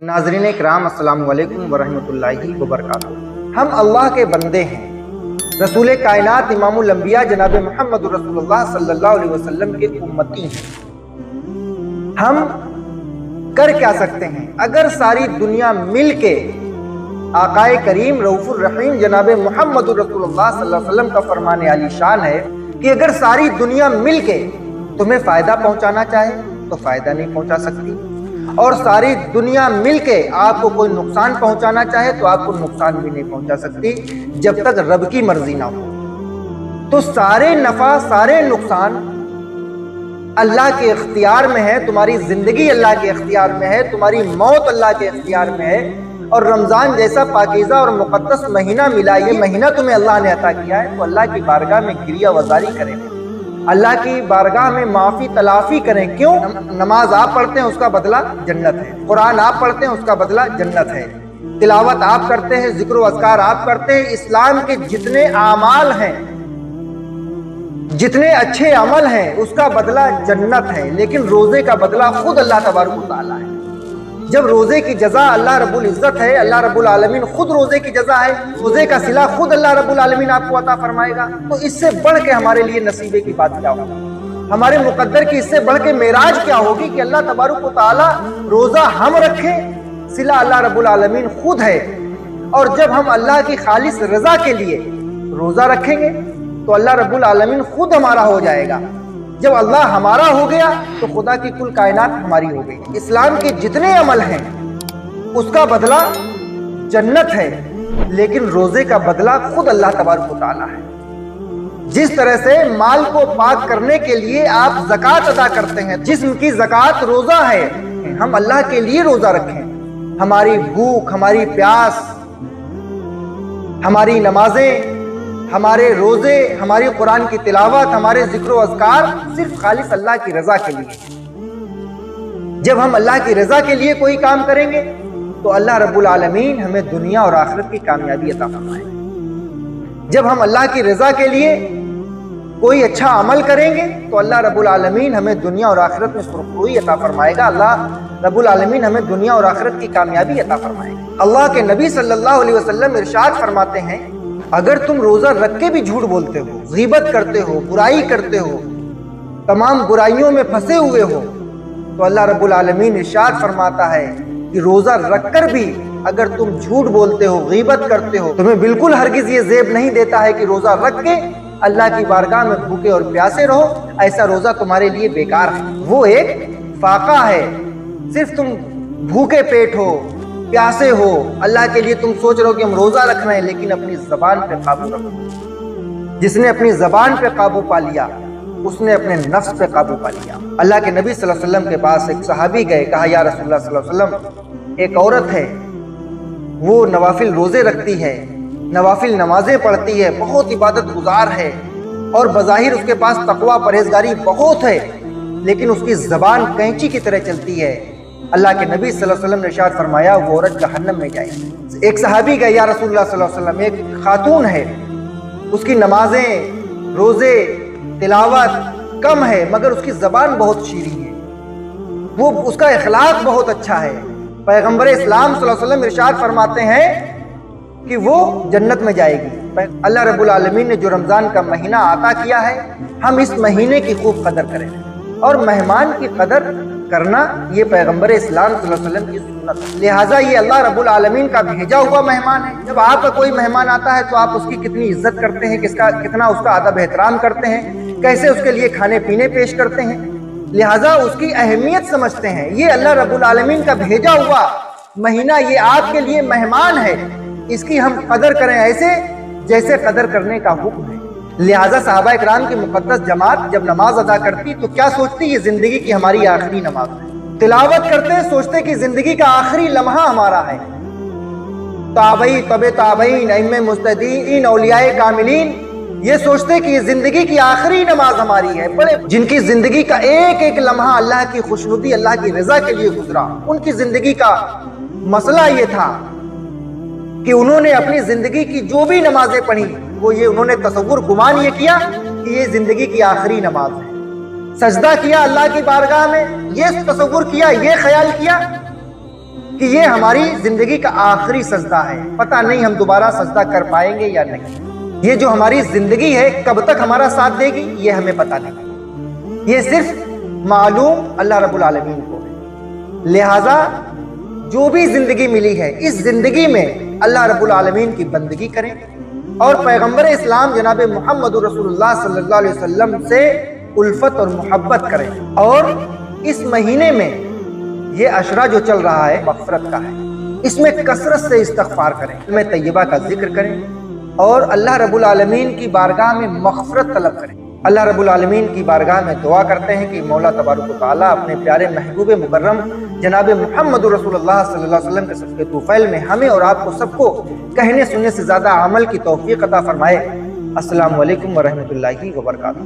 नाज़रीन इकराम अस्सलामु अलैकुम वरहमतुल्लाहि वबरकातुहू। हम अल्लाह के बंदे हैं। रसूल कायनात इमामुल अंबिया जनाब मोहम्मद रसूलुल्लाह सल्लल्लाहु अलैहि वसल्लम के उम्मती हैं। हम कर क्या सकते हैं? अगर सारी दुनिया मिल के आकाए करीम रऊफुर रहीम जनाब मोहम्मद रसूलुल्लाह सल्लल्लाहु अलैहि वसल्लम का फरमान आली शान है कि अगर सारी दुनिया मिल के तुम्हें फ़ायदा पहुंचाना चाहे तो फ़ायदा नहीं पहुंचा सकती, और सारी दुनिया मिलके आपको कोई नुकसान पहुंचाना चाहे तो आपको नुकसान भी नहीं पहुंचा सकती जब तक रब की मर्जी ना हो। तो सारे नफा सारे नुकसान अल्लाह के इख्तियार में है। तुम्हारी जिंदगी अल्लाह के इख्तियार में है, तुम्हारी मौत अल्लाह के इख्तियार में है। और रमजान जैसा पाकीज़ा और मुक़द्दस महीना मिला, ये महीना तुम्हें अल्लाह ने अता किया है, तो अल्लाह की बारगाह में गिरिया वज़ारी करें, अल्लाह की बारगाह में माफ़ी तलाफ़ी करें। क्यों? नमाज आप पढ़ते हैं उसका बदला जन्नत है, कुरान आप पढ़ते हैं उसका बदला जन्नत है, तिलावत आप करते हैं, जिक्र व अज़कार आप करते हैं, इस्लाम के जितने आमाल हैं, जितने अच्छे अमल हैं, उसका बदला जन्नत है। लेकिन रोज़े का बदला खुद अल्लाह तबारक व तआला है। जब रोज़े की जज़ा अल्लाह रब्बुल इज़्ज़त है, अल्लाह रब्बुल आलमीन खुद रोज़े की जज़ा है, रोज़े का सिला खुद अल्लाह रब्बुल आलमीन आपको अता फरमाएगा, तो इससे बढ़ के हमारे लिए नसीबे की बात क्या होगी? हमारे मुक़द्दर की इससे बढ़ के मेराज क्या होगी कि अल्लाह तबारक व तआला रोज़ा हम रखें, सिला अल्लाह रब्बुल आलमीन खुद है। और जब हम अल्लाह की खालिस रज़ा के लिए रोज़ा रखेंगे तो अल्लाह रब्बुल आलमीन खुद हमारा हो जाएगा। जब अल्लाह हमारा हो गया तो खुदा की कुल कायनात हमारी हो गई। इस्लाम के जितने अमल हैं उसका बदला जन्नत है, लेकिन रोजे का बदला खुद अल्लाह तबारक व तआला है। जिस तरह से माल को पाक करने के लिए आप ज़कात अदा करते हैं, जिस्म की ज़कात रोजा है, हम अल्लाह के लिए रोजा रखें। हमारी भूख, हमारी प्यास, हमारी नमाजें, हमारे रोजे, हमारी कुरान की तिलावत, हमारे जिक्र व अज़कार सिर्फ खालिस अल्लाह की रज़ा के लिए। जब हम अल्लाह की रज़ा के लिए कोई काम करेंगे तो अल्लाह रब्बुल आलमीन हमें दुनिया और आखिरत की कामयाबी अता फरमाएगा। जब हम अल्लाह की रज़ा के लिए कोई अच्छा अमल करेंगे तो अल्लाह रब्बुल आलमीन हमें दुनिया और आखिरत में सुरखरुई अता फरमाएगा। अल्लाह रब्बुल आलमीन हमें दुनिया और आखिरत की कामयाबी अता फरमाएगा। अल्लाह के नबी सल्लल्लाहु अलैहि वसल्लम इरशाद फरमाते हैं, अगर तुम रोजा रख के भी झूठ बोलते हो, गीबत करते हो, बुराई करते हो, तमाम बुराइयों में फंसे हुए हो, तो अल्लाह रब्बुल आलमीन इरशाद फरमाता है कि रोजा रखकर भी अगर तुम झूठ बोलते हो, गीबत करते हो, तुम्हें बिल्कुल हरगिज ये ज़ेब नहीं देता है कि रोजा रख के अल्लाह की बारगाह में भूखे और प्यासे रहो। ऐसा रोजा तुम्हारे लिए बेकार है, वो एक फाका है। सिर्फ तुम भूखे पेट हो, प्यासे हो, अल्लाह के लिए तुम सोच रहे हो कि हम रोजा रख रहे हैं, लेकिन अपनी जबान पे काबू रखो। जिसने अपनी जबान पे काबू पा लिया उसने अपने नफ्स पे काबू पा लिया। अल्लाह के नबी सल्लल्लाहु अलैहि वसल्लम के पास एक सहाबी गए, कहा या रसूलुल्लाह सल्लल्लाहु अलैहि वसल्लम, एक औरत है, वो नवाफिल रोजे रखती है, नवाफिल नमाजें पढ़ती है, बहुत इबादत गुजार है, और बज़ाहिर उसके पास तकवा परहेजगारी बहुत है, लेकिन उसकी जबान कैंची की तरह चलती है। अल्लाह के नबी सल्लल्लाहु अलैहि वसल्लम ने इरशाद फरमाया वो औरत जहन्नम में जाएगी। एक सहाबी गए, या रसूलुल्लाह सल्लल्लाहु अलैहि वसल्लम, एक खातून है, उसकी नमाजें, रोजे, तिलावत कम है, मगर उसकी जबान बहुत शीरीं है, वो उसका इखलाक बहुत अच्छा है। पैगंबर इस्लाम सल्लल्लाहु अलैहि वसल्लम इरशाद फरमाते हैं कि वो जन्नत में जाएगी। अल्लाह रब्बुल आलमीन ने जो रमजान का महीना अता किया है, हम इस महीने की खूब कदर करें, और मेहमान की कदर करना ये पैगंबर इस्लाम सल्लल्लाहु अलैहि वसल्लम की सुन्नत है। लिहाजा ये अल्लाह रब्बुल आलमीन का भेजा हुआ मेहमान है। जब आपका कोई मेहमान आता है तो आप उसकी कितनी इज्जत करते हैं, कितना उसका अदब एहतराम करते हैं, कैसे उसके लिए खाने पीने पेश करते हैं, लिहाजा उसकी अहमियत समझते हैं। ये अल्लाह रब्बुल आलमीन का भेजा हुआ महीना, ये आपके लिए मेहमान है, इसकी हम कदर करें ऐसे जैसे कदर करने का हुक्म है। लिहाजा सहाबा इकराम की मुक़द्दस जमात जब नमाज अदा करती तो क्या सोचती? ये जिंदगी की हमारी आखिरी नमाज है। तिलावत करते सोचते कि जिंदगी का आखिरी लम्हा हमारा है। ताबई तबे ताबईन अइम्मे मुस्तदीन औलियाए कामिलीन ये सोचते कि ये जिंदगी की आखिरी नमाज हमारी है। बड़े जिनकी जिंदगी का एक एक लम्हा अल्लाह की खुशनुदी, अल्लाह की रजा के लिए गुजरा, उनकी जिंदगी का मसला ये था कि उन्होंने अपनी जिंदगी की जो भी नमाजें पढ़ी वो ये उन्होंने तसव्वुर गुमान ये किया कि ये जिंदगी की आखिरी नमाज है। सजदा किया अल्लाह की बारगाह में, ये तसव्वुर किया, ये ख्याल किया کہ یہ ہماری زندگی کا آخری سجدہ ہے، پتہ نہیں ہم دوبارہ سجدہ کر پائیں گے یا نہیں۔ یہ جو ہماری زندگی ہے کب تک ہمارا ساتھ دے گی یہ ہمیں پتہ نہیں، یہ صرف معلوم اللہ رب العالمین کو ہے۔ لہٰذا جو بھی زندگی ملی ہے اس زندگی میں اللہ رب العالمین کی بندگی کریں اور پیغمبر اسلام جناب محمد رسول اللہ صلی اللہ علیہ وسلم سے الفت اور محبت کریں، اور اس مہینے میں یہ عشرہ جو چل رہا ہے مغفرت کا ہے، اس میں کثرت سے استغفار کریں، کلمہ طیبہ کا ذکر کریں اور اللہ رب العالمین کی بارگاہ میں مغفرت طلب کریں۔ اللہ رب العالمین کی بارگاہ میں دعا کرتے ہیں کہ مولا تبارک و تعالیٰ اپنے پیارے محبوب مکرم جناب محمد رسول اللہ صلی اللہ علیہ وسلم کے صدقے طوفیل میں ہمیں اور آپ کو سب کو کہنے سننے سے زیادہ عمل کی توفیق عطا فرمائے۔ السلام علیکم ورحمۃ اللہ وبرکاتہ۔